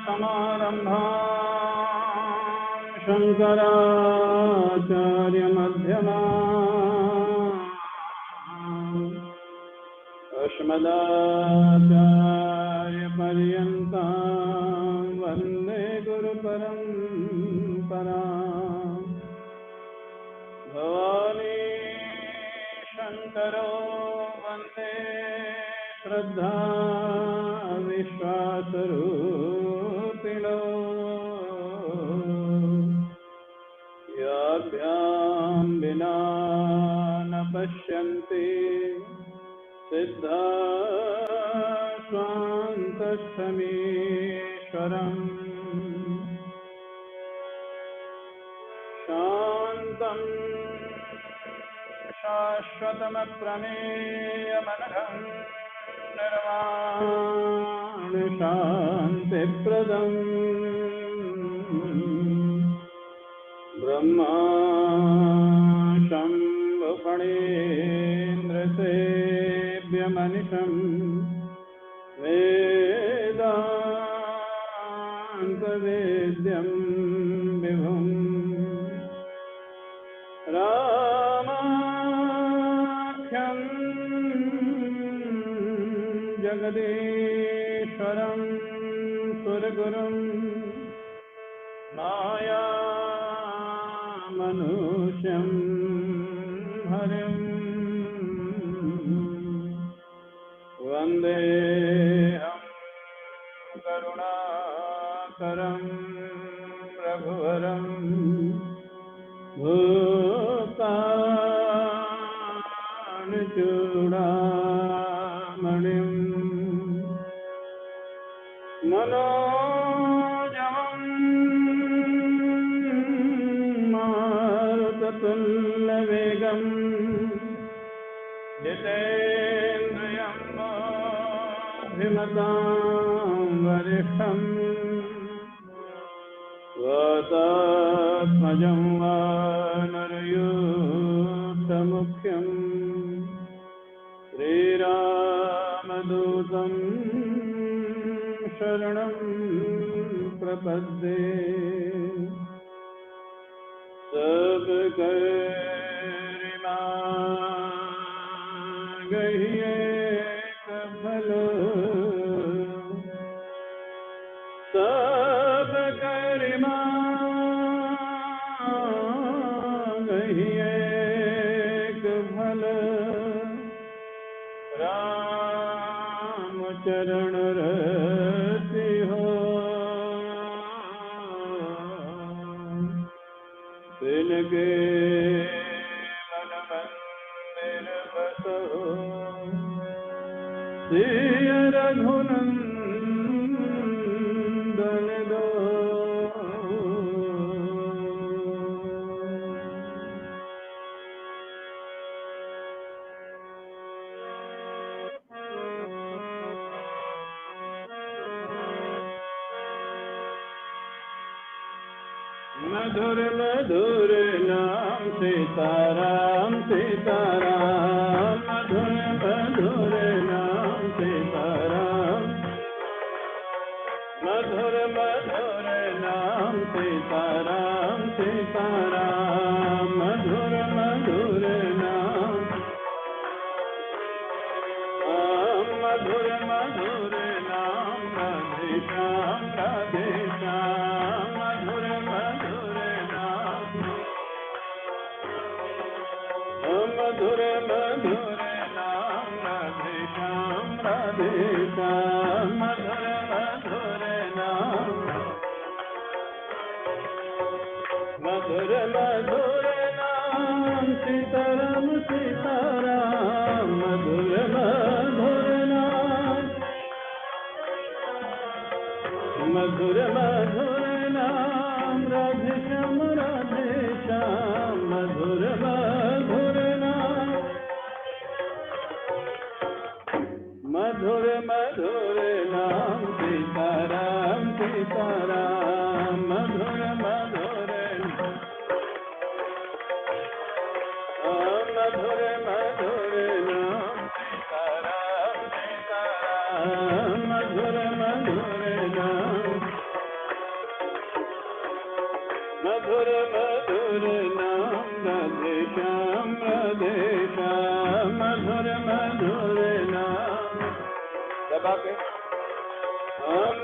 समारम्भां शङ्कराचार्यमध्यमाम् अस्मदाचार्यपर्यन्तां वन्दे गुरुपरम्पराम्। भवानी शङ्करो वन्दे श्रद्धा विश्वासरूपिणो याभ्यां विना न पश्यन्ति सिद्धा स्वान्तस्थमीश्वरम् शान्तं शाश्वतमप्रमेयमनघम् निर्वाणशान्तिप्रदम् ब्रह्मा शम्भुफणीन्द्रसेव्यमनिशम् वेदान्तवेद्यं विभुम् रामाख्यं जगदीश्वरं सुरगुरुं मायामनुष्यं हरिं वन्देऽहं करुणाकरं रघुवरं भूतानुचूडामणिं मनोजवं मारुततुल्यवेगं जितेन्द्रियं बुद्धिमतां वरिष्ठं वातात्मजं वानरयूथमुख्यं श्रीरामदूतं शरणं प्रपद्ये। सब करिमा गहिये कभल सब करिमा गहिये कभल रामचरण रति हो तिनके मन मंदिर बसो सिय रघुनंदन दो। मधुर मधुर नाम सीताराम सीताराम मधुर मधुर नाम सीताराम मधुर मधुर नाम सीताराम सीताराम मधुर मधुर नाम मधुर मधुर नाम राधे श्याम राधे श्याम मधुर मधुर नाम मधुर मधुर नाम राधे श्याम मधुर मधुर नाम मधुर मधुर नाम सीताराम सीताराम मधुर मधुर नाम मधुर मधुर नाम राधे श्याम मधुर मधुर नाम मधुर मधुर नाम सीताराम सीताराम मधुर मधुर मधुर मधुर नाम राधे श्याम मधुर मधुर नाम दबा के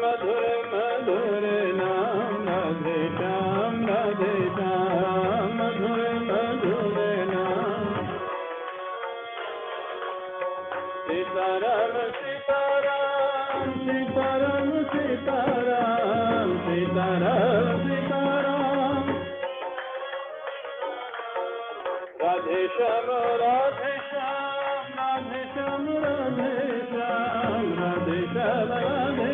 मधुर मधुर नाम राधे श्याम मधुर मधुर नाम सीताराम सीताराम सीताराम सीताराम सीताराम सीताराम राधे श्याम राधे श्याम राधे श्याम राधे श्याम राधे श्याम राधे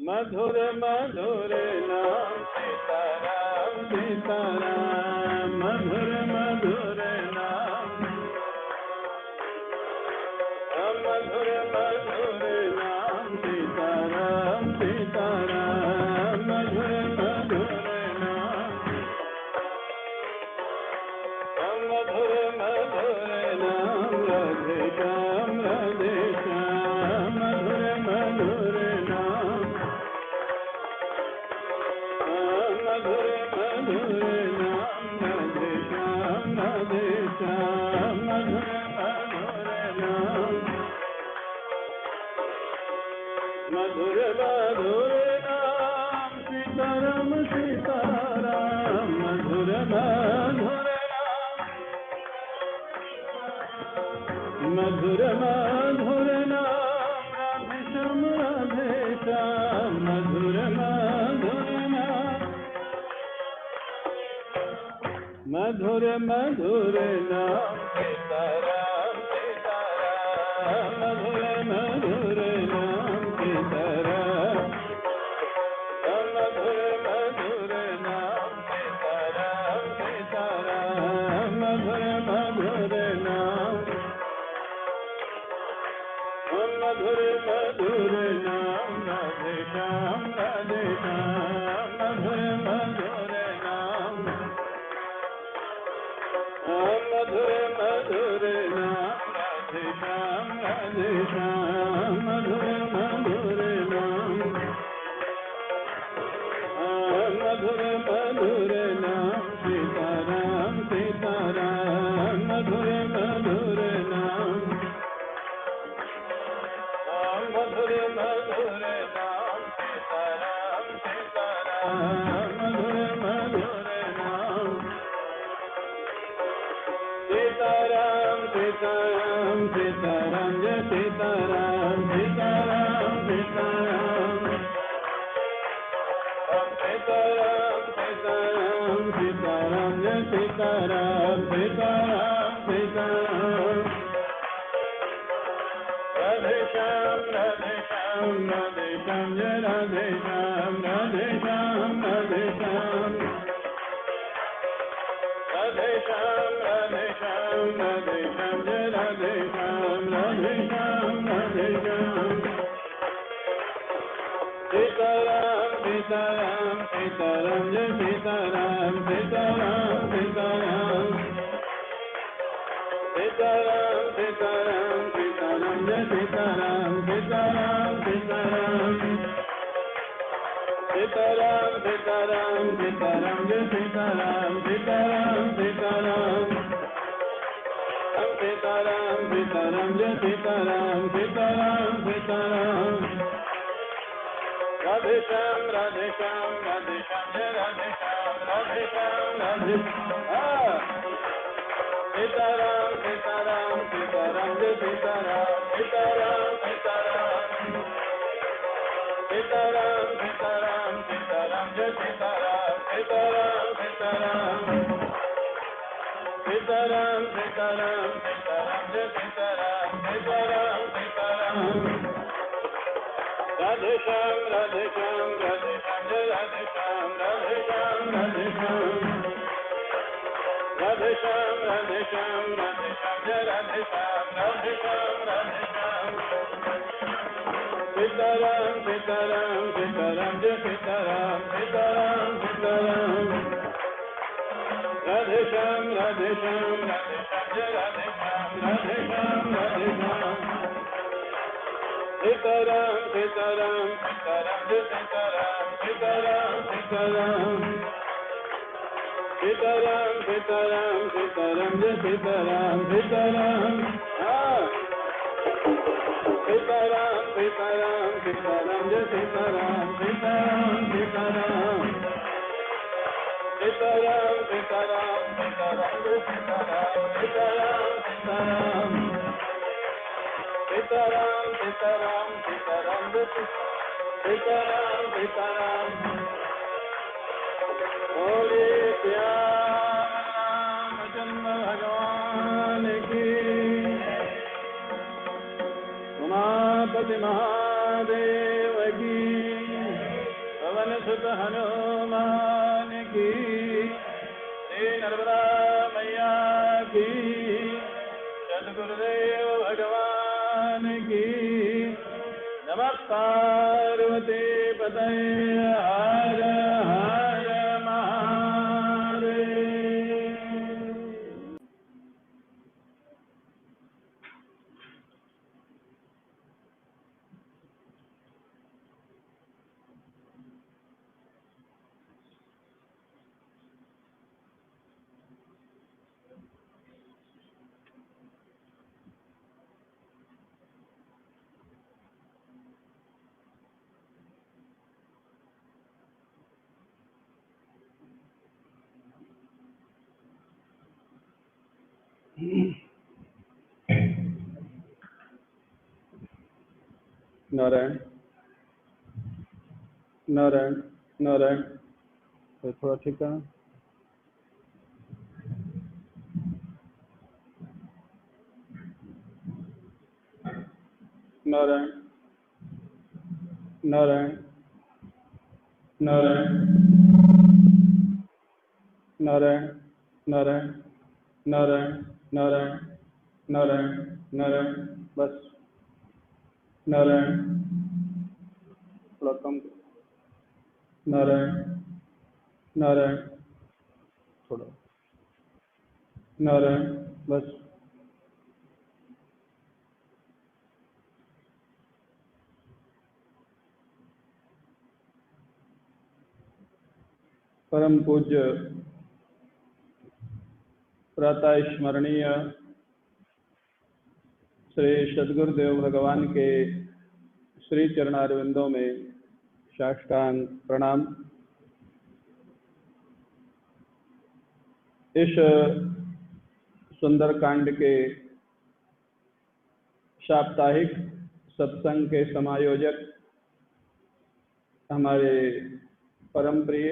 मधुर मधुर नाम सीताराम सीताराम मधुर मधुर नाम मधुर मधुर नाम सीताराम सीताराम मधुर मधुर नाम मधुर मधुर नाम राधे श्याम मधुर मधुर नाम मधुर मधुर नाम राधे श्याम मधुर मधुर नाम मधुर मधुर नाम सीताराम सीताराम मधुर मधुर नाम मधुर मधुर नाम राधे श्याम मधुर मधुर नाम मधुर मधुर नाम सीताराम सीताराम मधुर मधुर नाम सीताराम मधुर मधुर नाम सीताराम सीताराम मधुर मधुर नाम मधुर मधुर नाम राधे श्याम मधुर मधुर नाम मधुर मधुर नाम राधे श्याम मधुर मधुर नाम मधुर मधुर नाम सीताराम सीताराम मधुर मधुर नाम मधुर मधुर नाम सीताराम सीताराम मधुर मधुर नाम सीताराम सीताराम सीताराम जय सीताराम सीताराम सीताराम सीताराम सीताराम सीताराम जय सीताराम सीताराम सीताराम राधे श्याम राधे श्याम राधे श्याम जय राधे श्याम राधे श्याम राधे श्याम राधे श्याम राधे श्याम राधे श्याम जय राधे श्याम राधे श्याम राधे श्याम सीताराम सीताराम सीताराम जय सीताराम सीताराम सीताराम सीताराम सीताराम सीताराम जय सीताराम सीताराम सीताराम सीताराम सीताराम सीताराम जय सीताराम सीताराम सीताराम सीताराम सीताराम जय सीताराम सीताराम सीताराम राधे श्याम राधे श्याम राधे श्याम जय राधे श्याम राधे श्याम राधे सीताराम सीताराम सीताराम जय सीताराम सीताराम सीताराम सीताराम सीताराम सीताराम जय सीताराम सीताराम सीताराम सीताराम सीताराम सीताराम जय सीताराम सीताराम सीताराम राधे श्याम राधे श्याम राधे श्याम जय राधे श्याम राधे श्याम राधे श्याम राधे श्याम राधे श्याम राधे श्याम जय राधे श्याम राधे श्याम राधे श्याम सीताराम सीताराम सीताराम जय सीताराम सीताराम सीताराम राधे श्याम राधे श्याम राधे श्याम जय राधे श्याम राधे श्याम राधे श्याम सीताराम सीताराम सीताराम जय सीताराम सीताराम सीताराम सीताराम सीताराम सीताराम जय सीताराम सीताराम सीताराम सीताराम सीताराम जय सीताराम सीताराम सीताराम सीताराम सीताराम सीताराम जय सीताराम सीताराम सीताराम सीताराम सीताराम सीताराम जय सीताराम सीताराम बोले रामचंद्र भगवान की उमापति महादेव की पवन सुत हनुमान की श्री नर्मदा मैया की सद्गुरुदेव भगवान की नमः पार्वती पतये हर हर महादेव। नारायण नारायण नारायण। तो थोड़ा ठीक है। नारायण नारायण नारायण नारायण नारायण नारायण नारायण नारायण नारायण। बस नारायण थोड़ा कम। नारायण नारायण थोड़ा। नारायण बस। परम पूज्य प्रातः स्मरणीय श्री सद्गुरुदेव भगवान के श्री चरणारविंदों में साष्टांग प्रणाम। इस सुंदरकांड के साप्ताहिक सत्संग के समायोजक हमारे परम प्रिय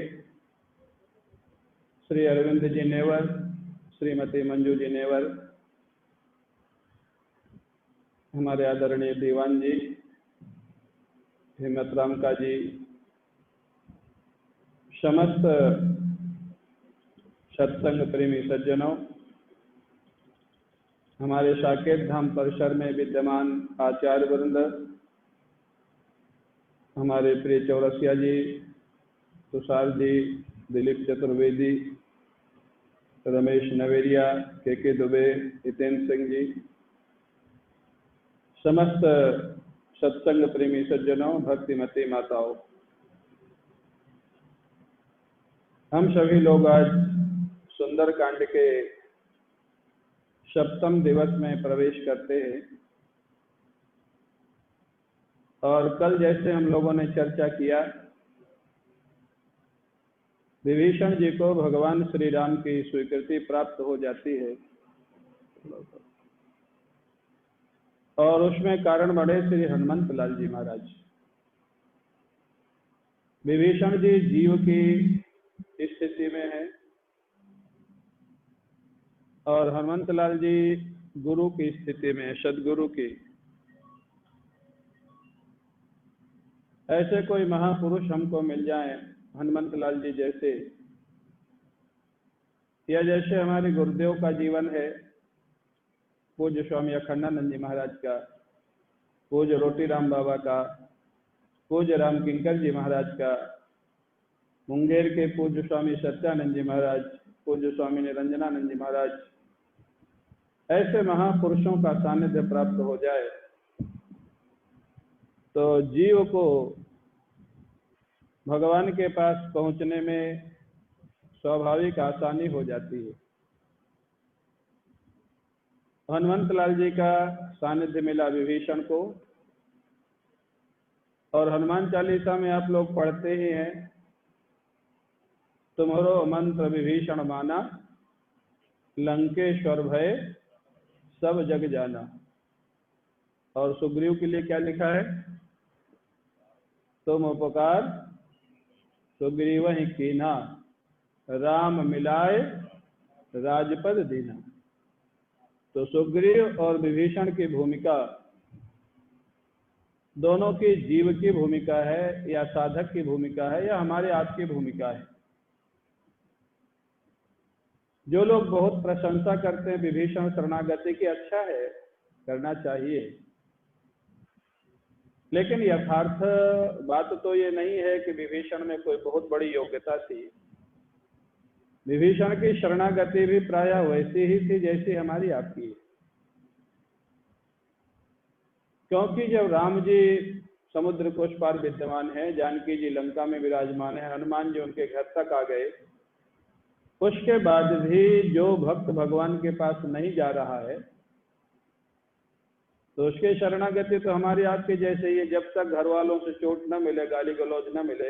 श्री अरविंद जी नेवर, श्रीमती मंजू जी नेवर, हमारे आदरणीय दीवान जी, हिम्मत राम का जी, समस्त सत्संग प्रेमी सज्जनों, हमारे साकेत धाम परिसर में विद्यमान आचार्य वृंद, हमारे प्रिय चौरसिया जी, तुषार जी, दिलीप चतुर्वेदी, रमेश नवेरिया, के दुबे, हितेंद्र सिंह जी, समस्त सत्संग प्रेमी सज्जनों, भक्तिमती माताओं, हम सभी लोग आज सुंदरकांड के सप्तम दिवस में प्रवेश करते हैं। और कल जैसे हम लोगों ने चर्चा किया, विभीषण जी को भगवान श्री राम की स्वीकृति प्राप्त हो जाती है और उसमें कारण बने श्री हनुमंत लाल जी महाराज। विभीषण जी जीव की स्थिति में है और हनुमंत लाल जी गुरु की स्थिति में, सदगुरु की। ऐसे कोई महापुरुष हमको मिल जाए, हनुमंत लाल जी जैसे, या जैसे हमारे गुरुदेव का जीवन है, पूज्य स्वामी अखंडानंद जी महाराज का, पूज्य रोटी राम बाबा का, पूज्य राम किंकर जी महाराज का, मुंगेर के पूज्य स्वामी सत्यानंद जी महाराज, पूज्य स्वामी निरंजनानंद जी महाराज, ऐसे महापुरुषों का सानिध्य प्राप्त हो जाए तो जीव को भगवान के पास पहुंचने में स्वाभाविक आसानी हो जाती है। हनुमंत लाल जी का सानिध्य मिला विभीषण को, और हनुमान चालीसा में आप लोग पढ़ते ही हैं, तुम्हारो मंत्र विभीषण माना, लंकेश्वर भय सब जग जाना। और सुग्रीव के लिए क्या लिखा है? तुम उपकार सुग्रीव ही कीना, राम मिलाए राजपद दीना। तो सुग्रीव और विभीषण की भूमिका दोनों की जीव की भूमिका है, या साधक की भूमिका है, या हमारे आपकी भूमिका है। जो लोग बहुत प्रशंसा करते हैं विभीषण शरणागति की, अच्छा है, करना चाहिए, लेकिन यथार्थ बात तो ये नहीं है कि विभीषण में कोई बहुत बड़ी योग्यता थी। विभीषण की शरणागति भी प्रायः वैसी ही थी जैसी हमारी आपकी है। क्योंकि जब राम जी समुद्र को उस पार विद्यमान है, जानकी जी लंका में विराजमान है, हनुमान जी उनके घर तक आ गए, उसके बाद भी जो भक्त भगवान के पास नहीं जा रहा है तो उसके शरणागति तो हमारी आपके जैसे ही है। जब तक घर वालों से चोट न मिले, गाली गलौज न मिले,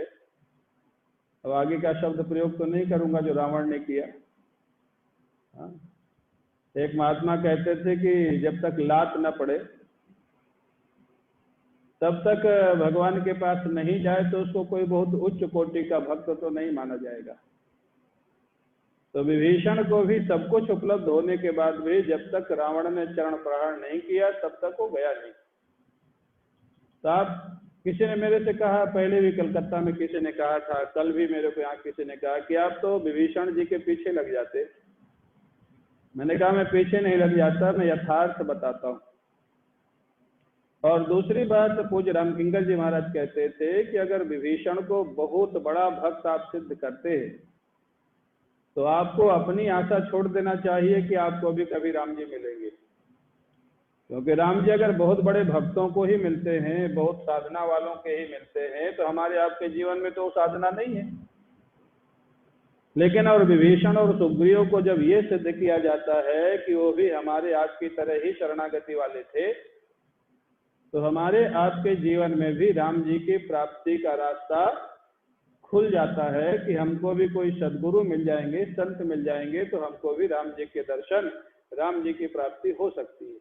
अब आगे का शब्द प्रयोग तो नहीं करूंगा जो रावण ने किया। एक महात्मा कहते थे कि जब तक लात न पड़े तब तक भगवान के पास नहीं जाए तो उसको कोई बहुत उच्च कोटि का भक्त तो नहीं माना जाएगा। तो विभीषण को भी सब कुछ उपलब्ध होने के बाद भी जब तक रावण ने चरण प्रहार नहीं किया तब तक वो गया नहीं। तो आप, किसी ने मेरे से कहा, पहले भी कलकत्ता में किसी ने कहा था, कल भी मेरे को यहाँ किसी ने कहा कि आप तो विभीषण जी के पीछे लग जाते। मैंने कहा मैं पीछे नहीं लग जाता, मैं यथार्थ बताता हूँ। और दूसरी बात, पूज्य रामकिंकर जी महाराज कहते थे कि अगर विभीषण को बहुत बड़ा भक्त आप सिद्ध करते हैं तो आपको अपनी आशा छोड़ देना चाहिए कि आपको अभी कभी राम जी मिलेंगे। क्योंकि राम जी अगर बहुत बड़े भक्तों को ही मिलते हैं, बहुत साधना वालों के ही मिलते हैं, तो हमारे आपके जीवन में तो साधना नहीं है। लेकिन और विभीषण और सुग्रीव को जब ये सिद्ध किया जाता है कि वो भी हमारे आपकी तरह ही शरणागति वाले थे, तो हमारे आपके जीवन में भी राम जी की प्राप्ति का रास्ता खुल जाता है कि हमको भी कोई सदगुरु मिल जाएंगे, संत मिल जाएंगे, तो हमको भी राम जी के दर्शन, राम जी की प्राप्ति हो सकती है।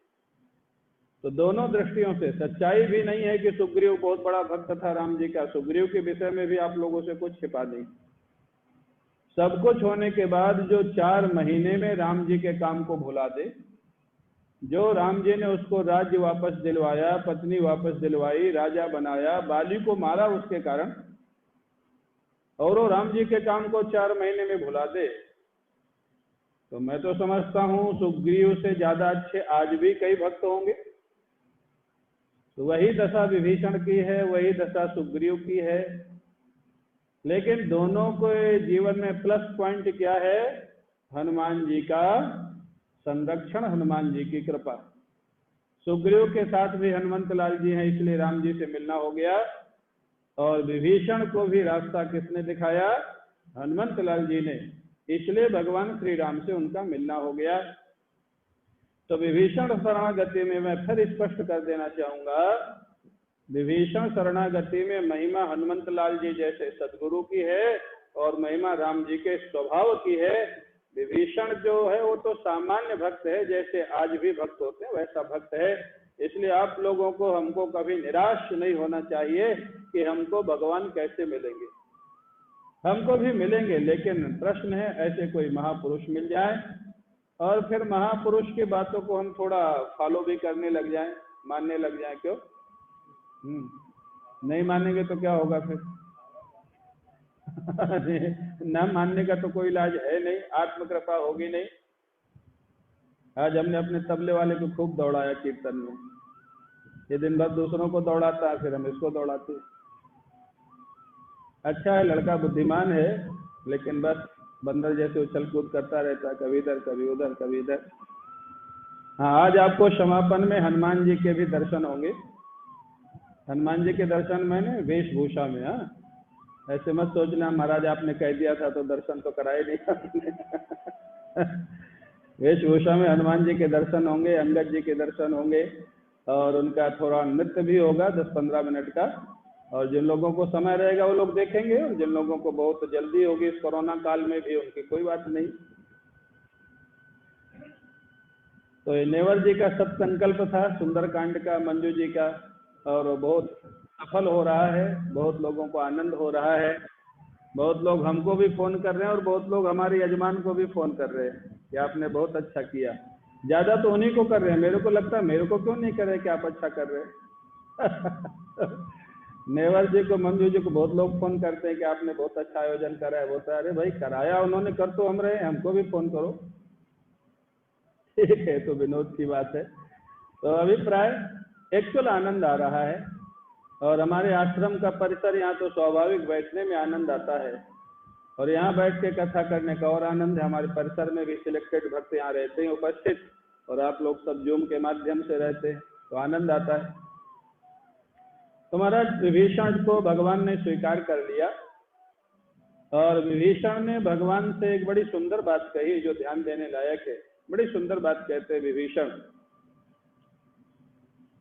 तो दोनों दृष्टियों से सच्चाई भी नहीं है कि सुग्रीव बहुत बड़ा भक्त था राम जी का। सुग्रीव के विषय में भी आप लोगों से कुछ छिपा नहीं। सब कुछ होने के बाद जो 4 महीने में राम जी के काम को भुला दे, जो राम जी ने उसको राज्य वापस दिलवाया, पत्नी वापस दिलवाई, राजा बनाया, बाली को मारा उसके कारण, और वो राम जी के काम को 4 महीने में भुला दे, तो मैं तो समझता हूं सुग्रीव से ज्यादा अच्छे आज भी कई भक्त होंगे। तो वही दशा विभीषण की है, वही दशा सुग्रीव की है। लेकिन दोनों के जीवन में प्लस पॉइंट क्या है? हनुमान जी का संरक्षण, हनुमान जी की कृपा। सुग्रीव के साथ भी हनुमंत लाल जी हैं, इसलिए राम जी से मिलना हो गया। और विभीषण को भी रास्ता किसने दिखाया? हनुमंत लाल जी ने, इसलिए भगवान श्री राम से उनका मिलना हो गया। तो विभीषण शरणागति में मैं फिर स्पष्ट कर देना चाहूंगा, विभीषण शरणागति में महिमा हनुमंत लाल जी जैसे सदगुरु की है और महिमा राम जी के स्वभाव की है। विभीषण जो है वो तो सामान्य भक्त है, जैसे आज भी भक्त होते हैं वैसा भक्त है। इसलिए आप लोगों को, हमको कभी निराश नहीं होना चाहिए कि हमको भगवान कैसे मिलेंगे। हमको भी मिलेंगे, लेकिन प्रश्न है ऐसे कोई महापुरुष मिल जाए और फिर महापुरुष की बातों को हम थोड़ा फॉलो भी करने लग जाएं, मानने लग जाएं। क्यों नहीं मानेंगे तो क्या होगा फिर? न मानने का तो कोई इलाज है नहीं, आत्मकृपा होगी नहीं। आज हमने अपने तबले वाले को खूब दौड़ाया कीर्तन में, ये दिन भर दूसरों को दौड़ाता है, फिर हम इसको दौड़ाते। अच्छा है, लड़का बुद्धिमान है, लेकिन बस बंदर जैसे उछल कूद करता रहता है, कभी इधर कभी उधर कभी इधर। हाँ, आज आपको समापन में हनुमान जी के भी दर्शन होंगे। हनुमान जी के दर्शन मैंने वेशभूषा में। हाँ, ऐसे मत सोचना महाराज आपने कह दिया था तो दर्शन तो कराए नहीं आपने। वेशभूषा में हनुमान जी के दर्शन होंगे, अंगद जी के दर्शन होंगे, और उनका थोड़ा नृत्य भी होगा 10-15 मिनट का। और जिन लोगों को समय रहेगा वो लोग देखेंगे, और जिन लोगों को बहुत जल्दी होगी इस कोरोना काल में भी, उनकी कोई बात नहीं। तो ये नेवर जी का सत्संकल्प था सुंदरकांड का, मंजू जी का, और बहुत सफल हो रहा है, बहुत लोगों को आनंद हो रहा है। बहुत लोग हमको भी फोन कर रहे हैं और बहुत लोग हमारे यजमान को भी फोन कर रहे हैं कि आपने बहुत अच्छा किया। ज्यादा तो उन्हीं को कर रहे हैं, मेरे को लगता है मेरे को क्यों नहीं कर रहे कि आप अच्छा कर रहे हैं। नेवर जी को, मंजू जी को बहुत लोग फोन करते हैं कि आपने बहुत अच्छा आयोजन करा है। बोलता है अरे भाई कराया उन्होंने, कर तो हम रहे, हमको भी फोन करो। ठीक है, तो विनोद की बात है। तो अभिप्राय एक्चुअल आनंद आ रहा है, और हमारे आश्रम का परिसर यहाँ तो स्वाभाविक बैठने में आनंद आता है, और यहाँ बैठ के कथा करने का और आनंद है। हमारे परिसर में भी सिलेक्टेड भक्त यहाँ रहते हैं उपस्थित, और आप लोग सब जूम के माध्यम से रहते हैं, तो आनंद आता है। तो महाराज विभीषण को भगवान ने स्वीकार कर लिया, और विभीषण ने भगवान से एक बड़ी सुंदर बात कही जो ध्यान देने लायक है। बड़ी सुंदर बात कहते हैं विभीषण।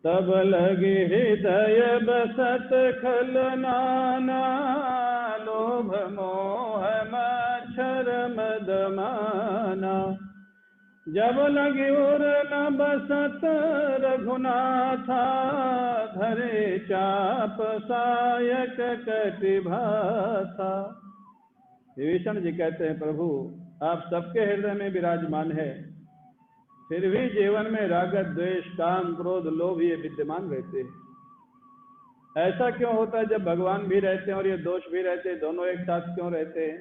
तब लगे हृदय बसत खल नाना, लोभ मोह मच्छर मद माना। जब लगे उर न बसत रघुनाथा, धरे चाप सायक कटिभाथा। विभीषण जी कहते हैं प्रभु आप सबके हृदय में विराजमान है, फिर भी जीवन में राग द्वेष काम क्रोध लोभ ये विद्यमान रहते हैं। ऐसा क्यों होता है जब भगवान भी रहते हैं और ये दोष भी रहते हैं, दोनों एक साथ क्यों रहते हैं?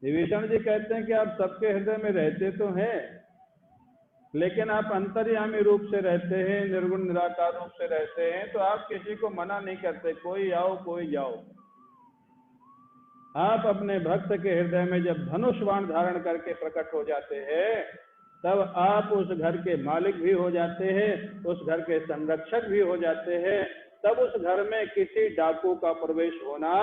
विभीषण जी कहते हैं कि आप सबके हृदय में रहते तो हैं, लेकिन आप अंतर्यामी रूप से रहते हैं, निर्गुण निराकार रूप से रहते हैं, तो आप किसी को मना नहीं करते, कोई आओ कोई जाओ। आप अपने भक्त के हृदय में जब धनुष बाण धारण करके प्रकट हो जाते हैं, तब आप उस घर के मालिक भी हो जाते हैं, उस घर के संरक्षक भी हो जाते हैं। तब उस घर में किसी डाकू का प्रवेश होना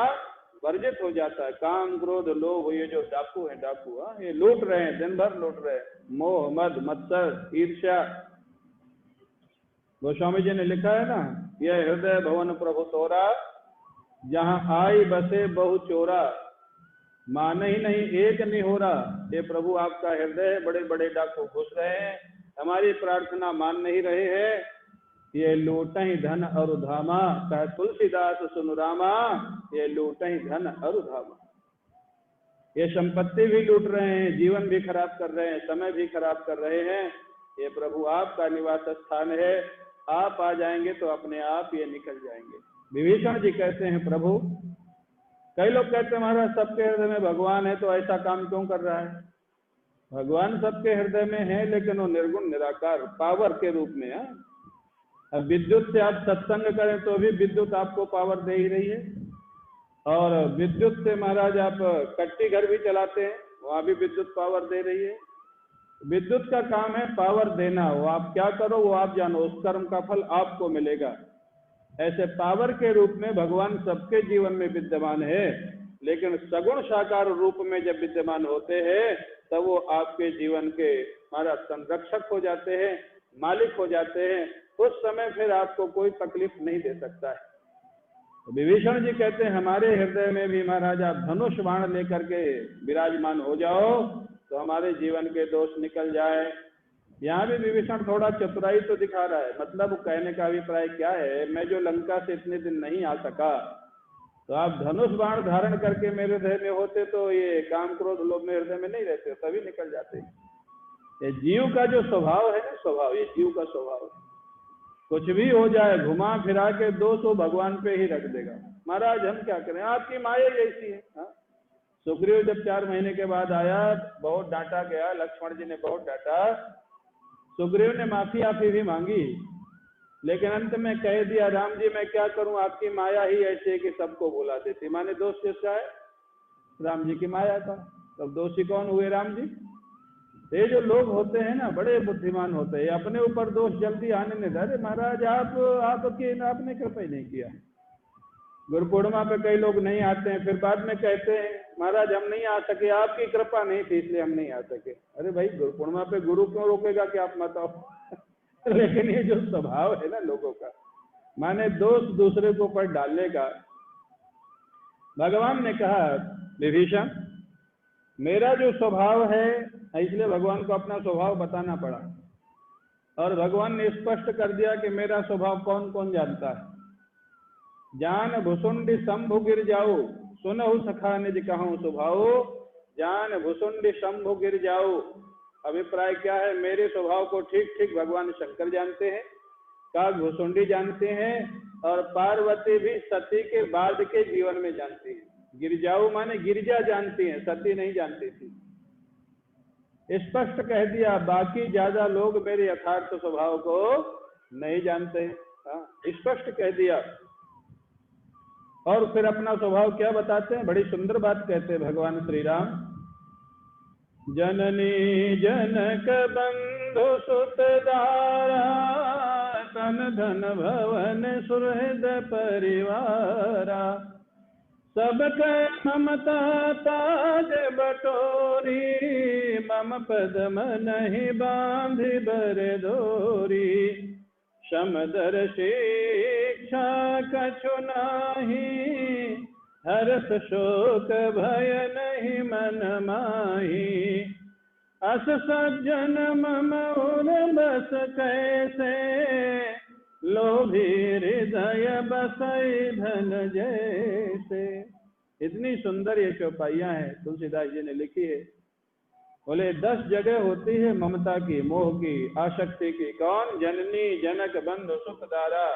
वर्जित हो जाता है। काम क्रोध लोभ, ये जो डाकू है, डाकू ये लूट रहे हैं, दिन भर लूट रहे हैं, मोह मद मत्सर ईर्ष्या। गोस्वामी जी ने लिखा है ना, यह हृदय भवन प्रभु तोरा, जहां आई बसे बहु चोरा, मान ही नहीं एक नहीं हो रहा। ये प्रभु आपका हृदय, बड़े बड़े डाकू घुस रहे हैं, हमारी प्रार्थना मान नहीं रहे हैं। ये लूट ही धन और धामा, कह तुलसीदास सुन रामा, ये लूट ही धन और धामा। ये संपत्ति भी लूट रहे हैं, जीवन भी खराब कर रहे हैं, समय भी खराब कर रहे हैं। ये प्रभु आपका निवास स्थान है, आप आ जाएंगे तो अपने आप ये निकल जाएंगे। विभीषण जी कहते हैं प्रभु, कई लोग कहते हैं महाराज सबके हृदय में भगवान है तो ऐसा काम क्यों कर रहा है? भगवान सबके हृदय में है, लेकिन वो निर्गुण निराकार पावर के रूप में है। अब विद्युत से आप सत्संग करें तो भी विद्युत आपको पावर दे ही रही है, और विद्युत से महाराज आप कच्ची घर भी चलाते हैं, वहां भी विद्युत पावर दे रही है। विद्युत का काम है पावर देना, वो आप क्या करो वो आप जानो, उस कर्म का फल आपको मिलेगा। ऐसे पावर के रूप में भगवान सबके जीवन में विद्यमान है, लेकिन सगुण साकार रूप में जब विद्यमान होते हैं तब वो आपके जीवन के महाराज संरक्षक हो जाते हैं, मालिक हो जाते हैं। उस समय फिर आपको कोई तकलीफ नहीं दे सकता है। तो विभीषण जी कहते हैं हमारे हृदय में भी महाराज आप धनुष बाण लेकर के विराजमान हो जाओ तो हमारे जीवन के दोष निकल जाए। यहाँ भी विभीषण थोड़ा चतुराई तो दिखा रहा है, मतलब कहने का अभिप्राय क्या है, मैं जो लंका से इतने दिन नहीं आ सका, तो आप धनुष बाण धारण करके मेरे हृदय में होते तो ये काम क्रोध लोभ में हृदय में नहीं रहते, तभी निकल जाते। ये जीव का जो स्वभाव है ना, स्वभाव, ये जीव का स्वभाव है, कुछ भी हो जाए घुमा फिरा के दोष वो भगवान पे ही रख देगा। महाराज हम क्या करें, आपकी माया ऐसी है। सुग्रीव जब 4 महीने के बाद आया, बहुत डांटा गया, लक्ष्मण जी ने बहुत डांटा, सुग्रीव ने माफी आपी भी मांगी, लेकिन अंत में कह दिया राम जी मैं क्या करूं, आपकी माया ही ऐसी है कि सबको बुला देती। माने दोष किसका है? राम जी की माया का। तब दोषी कौन हुए? राम जी। ये जो लोग होते हैं ना बड़े बुद्धिमान होते हैं, अपने ऊपर दोष जल्दी आने नहीं देते। महाराज आपने कृपा ही नहीं किया। गुरु पूर्णिमा पे कई लोग नहीं आते हैं, फिर बाद में कहते हैं महाराज हम नहीं आ सके, आपकी कृपा नहीं थी इसलिए हम नहीं आ सके। अरे भाई गुरु पूर्णिमा पे गुरु क्यों रोकेगा कि आप मत आओ। लेकिन ये जो स्वभाव है ना लोगों का, माने दोष दूसरे के ऊपर डालने का, भगवान ने कहा विभीषण मेरा जो स्वभाव है, इसलिए भगवान को अपना स्वभाव बताना पड़ा। और भगवान ने स्पष्ट कर दिया कि मेरा स्वभाव कौन कौन जानता है। जान भुसुंडी शंभु गिर जाओ, सुनहु सखा निज कहूं स्वभाव। जान भुसुंडी शंभु गिर जाओ। अभिप्राय क्या है, मेरे स्वभाव को ठीक ठीक भगवान शंकर जानते हैं, काग भुसुंडी जानते हैं, और पार्वती भी सती के बाद के जीवन में जानती है। गिरजाऊ माने गिरजा जानती है, सती नहीं जानती थी। स्पष्ट कह दिया, बाकी ज्यादा लोग मेरे यथार्थ स्वभाव को नहीं जानते। स्पष्ट कह दिया। और फिर अपना स्वभाव क्या बताते हैं, बड़ी सुंदर बात कहते हैं भगवान श्री राम। जननी जनक बंधु सुत दारा, तन धन भवन सुहृद परिवारा। सबके ममता ताज बटोरी, मम पद मनहि बांधि बर दोरी। समदर्शी इच्छा कछु नाही, हर्ष शोक भय नहीं मन माही। अस सज्जन मम उर बस कैसे, लोभी हृदय बसई धन जैसे। इतनी सुंदर ये चौपाइयां हैं तुलसीदास जी ने लिखी है। बोले 10 जगह होती है ममता की, मोह की, आसक्ति की। कौन? जननी जनक बंधु सुख दारा,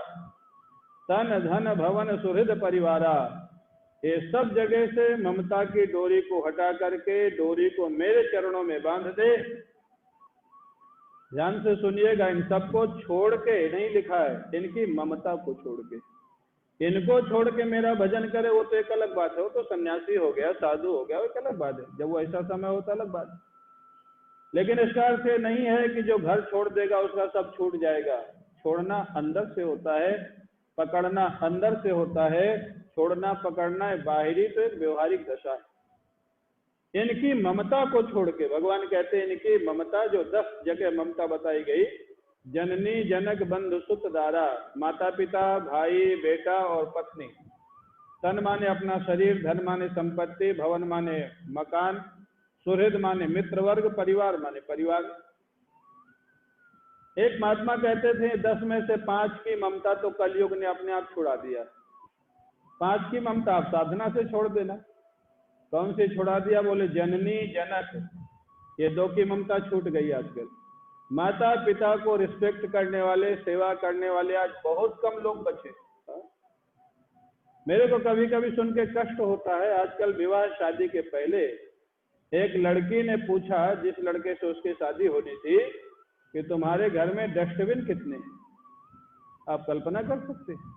तन धन भवन सुहृद परिवारा। ये सब जगह से ममता की डोरी को हटा करके डोरी को मेरे चरणों में बांध दे। ध्यान से सुनिएगा, इन सबको छोड़ के नहीं लिखा है, इनकी ममता को छोड़ के। इनको छोड़ के मेरा भजन करे वो तो एक अलग बात है, वो तो सन्यासी हो गया, साधु हो गया, वो एक अलग बात है। जब वो ऐसा समय होता अलग बात है। लेकिन इसका अर्थ ये नहीं है कि जो घर छोड़ देगा उसका सब छूट जाएगा। छोड़ना अंदर से होता है, पकड़ना अंदर से होता है। छोड़ना पकड़ना बाहरी तो एक व्यवहारिक दशा है। इनकी ममता को छोड़ के भगवान कहते हैं, इनकी ममता जो 10 जगह ममता बताई गई, जननी जनक बंधु सुत दारा, माता पिता भाई बेटा और पत्नी। तन माने अपना शरीर, धन माने संपत्ति, भवन माने मकान, सुहृद माने मित्र वर्ग, परिवार माने परिवार। एक महात्मा कहते थे 10 में से 5 की ममता तो कलयुग ने अपने आप छुड़ा दिया। 5 की ममता आप साधना से छोड़ देना। कौन सी छुड़ा दिया? बोले जननी जनक, ये 2 की ममता छूट गई आजकल। माता पिता को रिस्पेक्ट करने वाले, सेवा करने वाले आज बहुत कम लोग बचे। मेरे को कभी कभी सुन के कष्ट होता है। आजकल विवाह शादी के पहले एक लड़की ने पूछा, जिस लड़के से उसकी शादी होनी थी, कि तुम्हारे घर में डस्टबिन कितने हैं? आप कल्पना कर सकते हैं?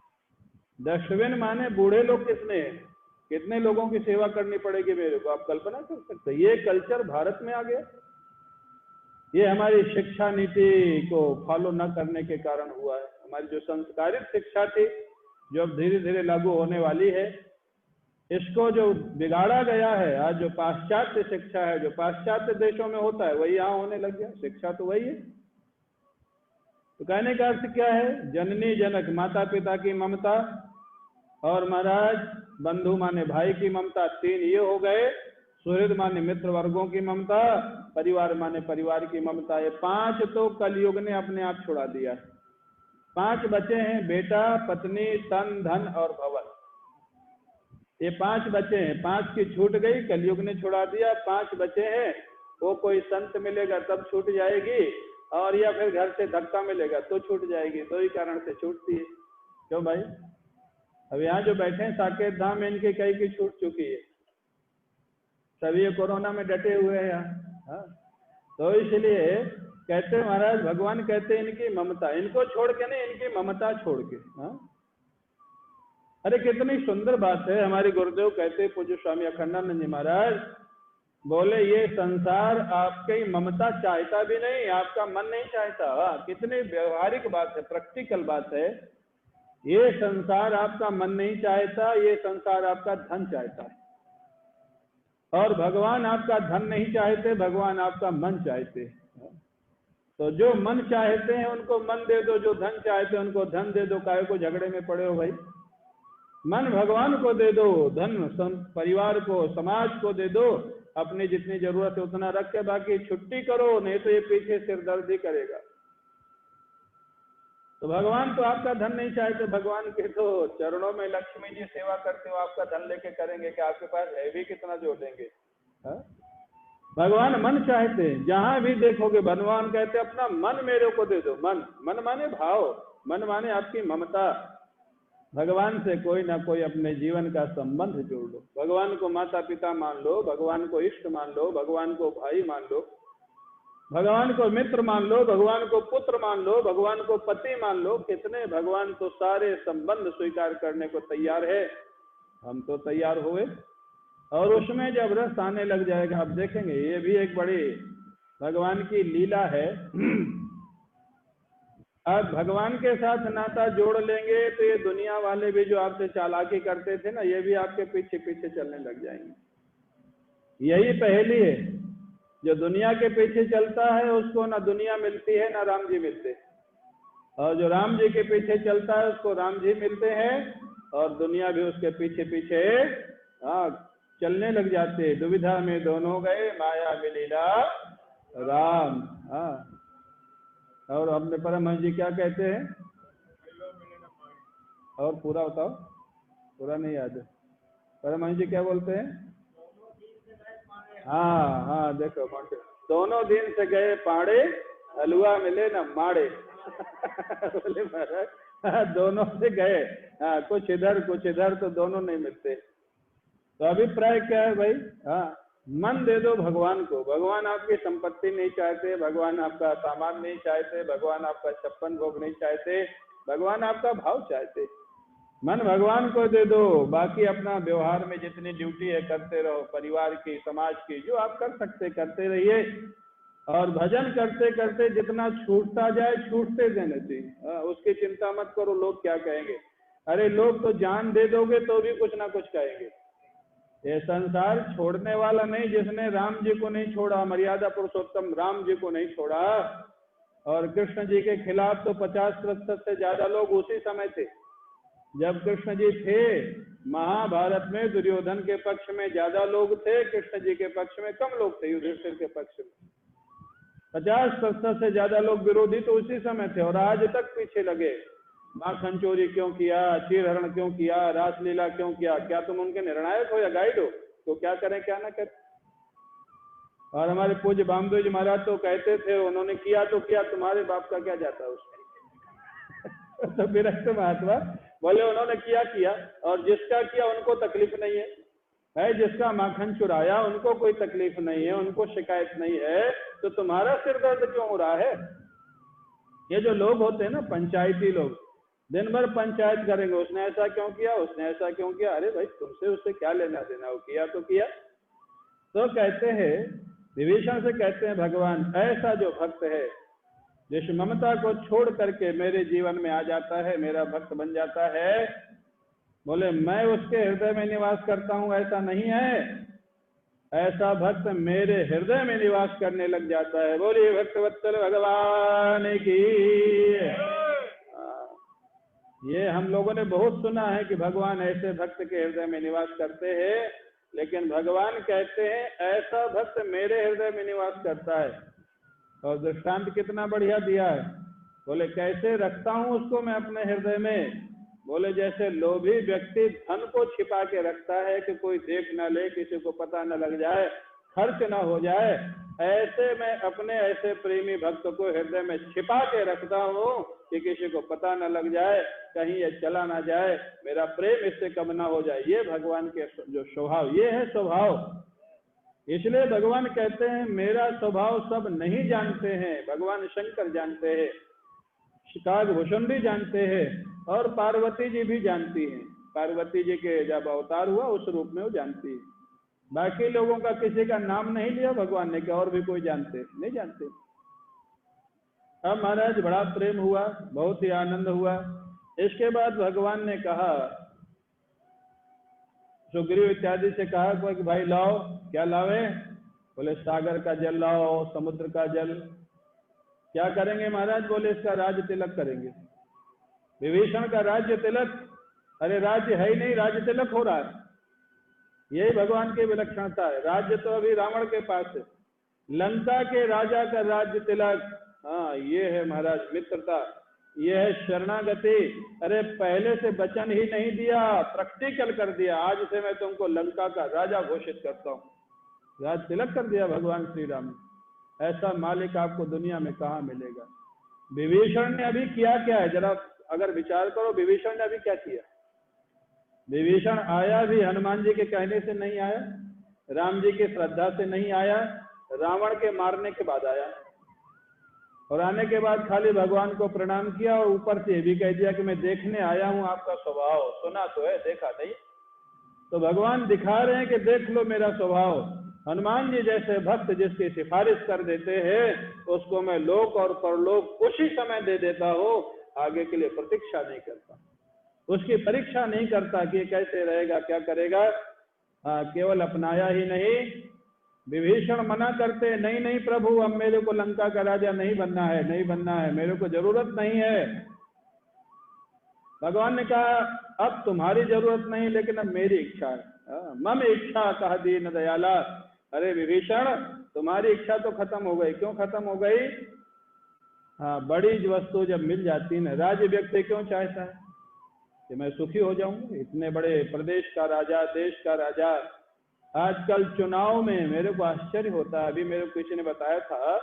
डस्टबिन माने बूढ़े लोग कितने हैं, कितने लोगों की सेवा करनी पड़ेगी मेरे को, आप कल्पना कर सकते हैं? ये कल्चर भारत में आ गया। ये हमारी शिक्षा नीति को फॉलो न करने के कारण हुआ है। हमारी जो संस्कारित शिक्षा थी, जो अब धीरे धीरे लागू होने वाली है, इसको जो बिगाड़ा गया है। आज जो पाश्चात्य शिक्षा है, जो पाश्चात्य देशों में होता है, वही यहाँ होने लग गया। शिक्षा तो वही है। तो कहने का अर्थ क्या है? जननी जनक, माता पिता की ममता, और महाराज बंधु माने भाई की ममता, 3 ये हो गए। सुहृद माने मित्र वर्गों की ममता, परिवार माने परिवार की ममता। ये 5 तो कलयुग ने अपने आप छुड़ा दिया। 5 बचे हैं, बेटा, पत्नी, तन, धन और भवन। ये 5 बचे हैं। 5 की छूट गई, कलयुग ने छुड़ा दिया। 5 बचे हैं, वो कोई संत मिलेगा तब छूट जाएगी, और या फिर घर से धक्का मिलेगा तो छूट जाएगी। 2 ही कारण से छूटती है। क्यों भाई? अब यहाँ जो बैठे हैं साकेत धाम में, इनकी कई की छूट चुकी है। सभी ये कोरोना में डटे हुए हैं यहाँ। तो इसलिए कहते महाराज, भगवान कहते हैं इनकी ममता, इनको छोड़ के नहीं, इनकी ममता छोड़ के। अरे कितनी सुंदर बात है। हमारे गुरुदेव कहते, पूज्य स्वामी अखंडानंद जी महाराज, बोले ये संसार आपकी ममता चाहता भी नहीं, आपका मन नहीं चाहता। कितनी व्यवहारिक बात है, प्रैक्टिकल बात है। ये संसार आपका मन नहीं चाहता, ये संसार आपका धन चाहता है। और भगवान आपका धन नहीं चाहते, भगवान आपका मन चाहते। तो जो मन चाहते हैं उनको मन दे दो, जो धन चाहते हैं उनको धन दे दो। काहे को झगड़े में पड़े हो भाई? मन भगवान को दे दो, धन परिवार को, समाज को दे दो। अपनी जितनी जरूरत है उतना रख के बाकी छुट्टी करो, नहीं तो ये पीछे सिरदर्दी करेगा। तो भगवान तो आपका धन नहीं चाहते, भगवान के तो चरणों में लक्ष्मी जी सेवा करते हो, आपका धन लेके करेंगे कि आपके पास है भी कितना जो देंगे। भगवान मन चाहते, जहां भी देखोगे भगवान कहते अपना मन मेरे को दे दो। मन, मन माने भाव, मन माने आपकी ममता। भगवान से कोई ना कोई अपने जीवन का संबंध जोड़ लो। भगवान को माता पिता मान लो, भगवान को इष्ट मान लो, भगवान को भाई मान लो, भगवान को मित्र मान लो, भगवान को पुत्र मान लो, भगवान को पति मान लो। कितने भगवान तो सारे संबंध स्वीकार करने को तैयार है। हम तो तैयार हुए, और उसमें जब रस आने लग जाएगा आप देखेंगे। ये भी एक बड़ी भगवान की लीला है। आप भगवान के साथ नाता जोड़ लेंगे तो ये दुनिया वाले भी जो आपसे चालाकी करते थे ना, ये भी आपके पीछे पीछे चलने लग जाएंगे। यही पहेली है, जो दुनिया के पीछे चलता है उसको ना दुनिया मिलती है ना राम जी मिलते, और जो राम जी के पीछे चलता है उसको राम जी मिलते हैं, और दुनिया भी उसके पीछे पीछे चलने लग जाते। दुविधा में दोनों गए, माया मिलीला राम। और अपने परमहंस जी क्या कहते हैं? और पूरा बताओ, पूरा नहीं याद है। परमहंस जी क्या बोलते हैं? हाँ देखो, दोनों दिन से गए पाड़े, हलवा मिले न माड़े। बोले महाराज दोनों से गए, कुछ इधर तो दोनों नहीं मिलते। तो अभिप्राय क्या है भाई? मन दे दो भगवान को। भगवान आपकी संपत्ति नहीं चाहते, भगवान आपका सामान नहीं चाहते, भगवान आपका 56 भोग नहीं चाहते, भगवान आपका भाव चाहते। मन भगवान को दे दो, बाकी अपना व्यवहार में जितनी ड्यूटी है करते रहो, परिवार की, समाज की, जो आप कर सकते करते रहिए। और भजन करते करते जितना छूटता जाए छूटते देने चाहिए। उसकी चिंता मत करो लोग क्या कहेंगे। अरे लोग तो जान दे दोगे तो भी कुछ ना कुछ कहेंगे। ये संसार छोड़ने वाला नहीं। जिसने राम जी को नहीं छोड़ा, मर्यादा पुरुषोत्तम राम जी को नहीं छोड़ा, और कृष्ण जी के खिलाफ तो 50% से ज्यादा लोग उसी समय थे जब कृष्ण जी थे। महाभारत में दुर्योधन के पक्ष में ज्यादा लोग थे, कृष्ण जी के पक्ष में कम लोग थे। युधिष्ठिर के पक्ष में 50% से ज्यादा लोग विरोधी तो उसी समय थे, और आज तक पीछे लगे। माखन चोरी क्यों किया, चीरहरण क्यों किया, रासलीला क्यों किया? क्या तुम उनके निर्णायक हो या गाइड हो? तो क्या करें क्या ना करें। और हमारे पूज्य बामदेव जी महाराज तो कहते थे, उन्होंने किया तो किया, तुम्हारे बाप का क्या जाता है उसमें। तो विरक्त महात्मा बोले उन्होंने किया, और जिसका किया उनको तकलीफ नहीं है। जिसका माखन चुराया उनको कोई तकलीफ नहीं है, उनको शिकायत नहीं है, तो तुम्हारा सिर दर्द क्यों हो रहा है? ये जो लोग होते हैं ना, पंचायती लोग, दिन भर पंचायत करेंगे, उसने ऐसा क्यों किया, उसने ऐसा क्यों किया। अरे भाई तुमसे उससे क्या लेना देना, वो किया तो किया। तो कहते हैं, विभीषण से कहते हैं भगवान, ऐसा जो भक्त है जिस ममता को छोड़ करके मेरे जीवन में आ जाता है, मेरा भक्त बन जाता है, बोले मैं उसके हृदय में निवास करता हूं, ऐसा नहीं है। ऐसा भक्त मेरे हृदय में निवास करने लग जाता है। बोलिए भक्तवत्सल भगवान की। ये हम लोगों ने बहुत सुना है कि भगवान ऐसे भक्त के हृदय में निवास करते हैं, लेकिन भगवान कहते हैं ऐसा भक्त मेरे हृदय में निवास करता है। और दृष्टांत कितना बढ़िया दिया है। बोले कैसे रखता हूं उसको मैं अपने हृदय में? बोले जैसे लोभी व्यक्ति धन को छिपा के रखता है कि कोई देख ना ले, किसी को पता न लग जाए, खर्च ना हो जाए, ऐसे मैं अपने ऐसे प्रेमी भक्त को हृदय में छिपा के रखता हूँ कि किसी को पता न लग जाए, कहीं ये चला ना जाए, मेरा प्रेम इससे कम ना हो जाए। ये भगवान के जो स्वभाव, ये है स्वभाव। इसलिए भगवान कहते हैं मेरा स्वभाव सब नहीं जानते हैं। भगवान शंकर जानते हैं, कागभूषण भी जानते हैं, और पार्वती जी भी जानती हैं। पार्वती जी के जब अवतार हुआ उस रूप में वो जानती है। बाकी लोगों का किसी का नाम नहीं लिया भगवान ने कि और भी कोई जानते नहीं जानते। अब महाराज बड़ा प्रेम हुआ, बहुत ही आनंद हुआ। इसके बाद भगवान ने कहा, सुग्रीव इत्यादि से कहा कि भाई लाओ, क्या लावे? बोले सागर का जल लाओ, समुद्र का जल। क्या करेंगे महाराज? बोले इसका राज्य तिलक करेंगे। विभीषण का राज्य तिलक? अरे राज्य है ही नहीं, राज्य तिलक हो रहा है। यही भगवान की विलक्षणता है। राज्य तो अभी रावण के पास है, लंका के राजा का राज्य तिलक। हाँ, ये है महाराज मित्रता, ये है शरणागति। अरे पहले से वचन ही नहीं दिया, प्रैक्टिकल कर दिया। आज से मैं तुमको लंका का राजा घोषित करता हूँ। राज तिलक कर दिया भगवान श्री राम ने। ऐसा मालिक आपको दुनिया में कहाँ मिलेगा? विभीषण ने अभी किया क्या है? जरा अगर विचार करो, विभीषण ने अभी क्या किया? विभीषण आया भी हनुमान जी के कहने से नहीं आया, राम जी की श्रद्धा से नहीं आया, रावण के मारने के बाद आया। और आने के बाद खाली भगवान को प्रणाम किया और ऊपर से ये भी कह दिया कि मैं देखने आया हूं आपका स्वभाव। सुना तो है, देखा नहीं। तो भगवान दिखा रहे हैं कि देख लो मेरा स्वभाव। हनुमान जी जैसे भक्त जिसकी सिफारिश कर देते हैं, उसको मैं लोक और परलोक उसी समय दे देता हूं। आगे के लिए प्रतीक्षा नहीं करता, उसकी परीक्षा नहीं करता कि कैसे रहेगा, क्या करेगा। केवल अपनाया ही नहीं। विभीषण मना करते, नहीं नहीं प्रभु, अब मेरे को लंका का राजा नहीं बनना है, नहीं बनना है, मेरे को जरूरत नहीं है। भगवान ने कहा अब तुम्हारी जरूरत नहीं, लेकिन अब मेरी इच्छा है। मम इच्छा कहा दीन दयाला। अरे विभीषण, तुम्हारी इच्छा तो खत्म हो गई। क्यों खत्म हो गई? हाँ, बड़ी वस्तु जब मिल जाती है, राज्य व्यक्ति क्यों चाहता है कि मैं सुखी हो जाऊं? इतने बड़े प्रदेश का राजा, देश का राजा। आजकल चुनाव में मेरे को आश्चर्य होता है, अभी मेरे को किसी ने बताया था,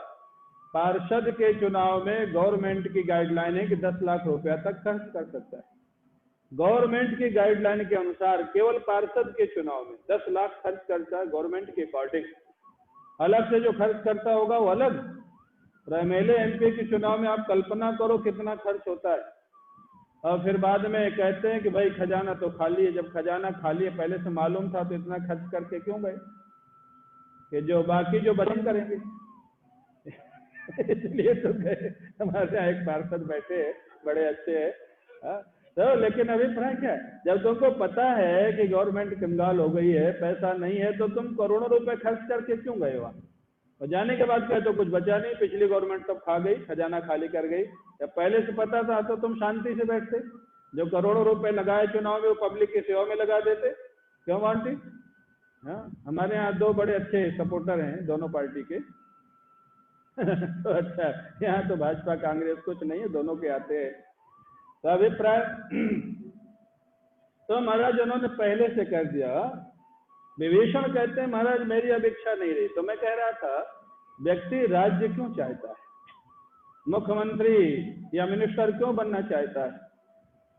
पार्षद के चुनाव में गवर्नमेंट की गाइडलाइन है कि 10 लाख रुपया तक खर्च कर सकता है। गवर्नमेंट की गाइडलाइन के अनुसार केवल पार्षद के चुनाव में 10 लाख खर्च करता है गवर्नमेंट के अकॉर्डिंग। अलग से जो खर्च करता होगा वो अलग। एमएलए एमपी के चुनाव में आप कल्पना करो कितना खर्च होता है। और फिर बाद में कहते हैं कि भाई खजाना तो खाली है। जब खजाना खाली है, पहले से मालूम था, तो इतना खर्च करके क्यों गए? कि जो बाकी जो बचन करेंगे इसलिए तो गए। हमारे यहाँ एक पार्षद बैठे हैं, बड़े अच्छे हैं। तो लेकिन अभिप्राय क्या है? जब तुमको पता है कि गवर्नमेंट कंगाल हो गई है, पैसा नहीं है, तो तुम करोड़ों रुपए खर्च करके क्यों गए वहां? और जाने के बाद क्या, तो कुछ बचा नहीं, पिछली गवर्नमेंट सब खा गई, खजाना खाली कर गई। जब पहले से पता था तो तुम शांति से बैठते। जो करोड़ों रुपए लगाए चुनाव में, वो पब्लिक की सेवा में लगा देते। क्यों आंटी? हाँ, हमारे यहाँ 2 बड़े अच्छे सपोर्टर हैं दोनों पार्टी के। तो अच्छा, यहाँ तो भाजपा कांग्रेस कुछ नहीं है, दोनों के आते हैं। तो अभिप्राय तो महाराज उन्होंने पहले से कर दिया। विभीषण कहते हैं महाराज मेरी अब इच्छा नहीं रही। तो मैं कह रहा था, व्यक्ति राज्य क्यों चाहता है? मुख्यमंत्री या मिनिस्टर क्यों बनना चाहता है?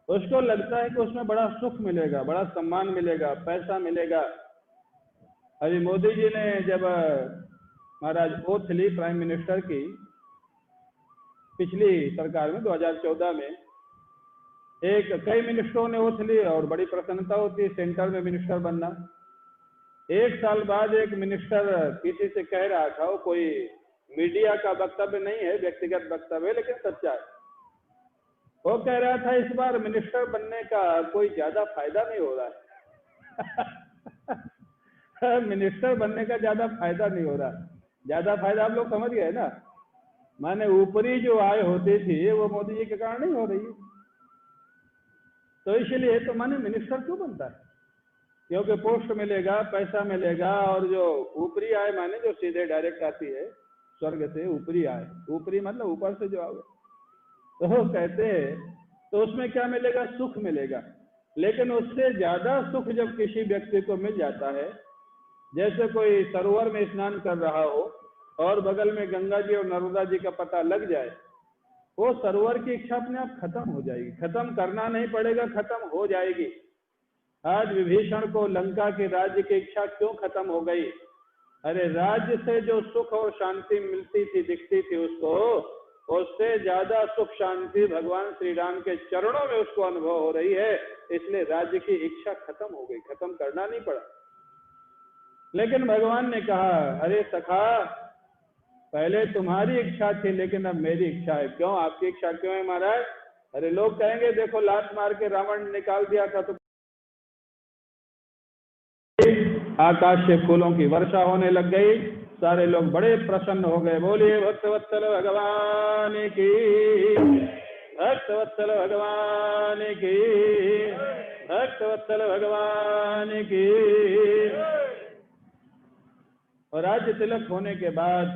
उसको लगता है कि उसमें बड़ा सुख मिलेगा, बड़ा सम्मान मिलेगा, पैसा मिलेगा। अभी मोदी जी ने जब महाराज ओथ ली प्राइम मिनिस्टर की, पिछली सरकार में 2014 में, कई मिनिस्टरों ने ओथ ली और बड़ी प्रसन्नता होती है सेंटर में मिनिस्टर बनना। 1 साल बाद एक मिनिस्टर किसी से कह रहा था, वो कोई मीडिया का वक्तव्य नहीं है, व्यक्तिगत वक्तव्य है, लेकिन सच्चा है। वो कह रहा था इस बार मिनिस्टर बनने का कोई ज्यादा फायदा नहीं हो रहा है। मिनिस्टर बनने का ज्यादा फायदा नहीं हो रहा। ज्यादा फायदा आप लोग समझ गए ना? माने ऊपरी जो आय होती थी वो मोदी जी के कारण नहीं हो रही है। तो इसलिए तो माने मिनिस्टर क्यों बनता है? क्योंकि पोस्ट मिलेगा, पैसा मिलेगा, और जो ऊपरी आय माने जो सीधे डायरेक्ट आती है स्वर्ग से, ऊपरी आय, ऊपरी मतलब ऊपर से जो आवे, तो कहते हैं तो उसमें क्या मिलेगा? सुख मिलेगा। लेकिन उससे ज्यादा सुख जब किसी व्यक्ति को मिल जाता है, जैसे कोई सरोवर में स्नान कर रहा हो और बगल में गंगा जी और नर्मदा जी का पता लग जाए, वो सरोवर की इच्छा अपने आप खत्म हो जाएगी। खत्म करना नहीं पड़ेगा, खत्म हो जाएगी। आज विभीषण को लंका के राज्य की इच्छा क्यों खत्म हो गई? अरे राज्य से जो सुख और शांति मिलती थी, दिखती थी उसको, उससे ज्यादा सुख शांति भगवान श्री राम के चरणों में उसको अनुभव हो रही है। इसलिए राज्य की इच्छा खत्म हो गई, खत्म करना नहीं पड़ा। लेकिन भगवान ने कहा, अरे सखा, पहले तुम्हारी इच्छा थी लेकिन अब मेरी इच्छा है। क्यों? आपकी इच्छा क्यों है महाराज? अरे लोग कहेंगे देखो लात मार के रावण ने निकाल दिया था, तो आकाश से फूलों की वर्षा होने लग गई, सारे लोग बड़े प्रसन्न हो गए। बोलिए भक्तवत्सल भगवान की, भक्तवत्सल भगवान की, भक्तवत्सल भगवान की। और राज्य तिलक होने के बाद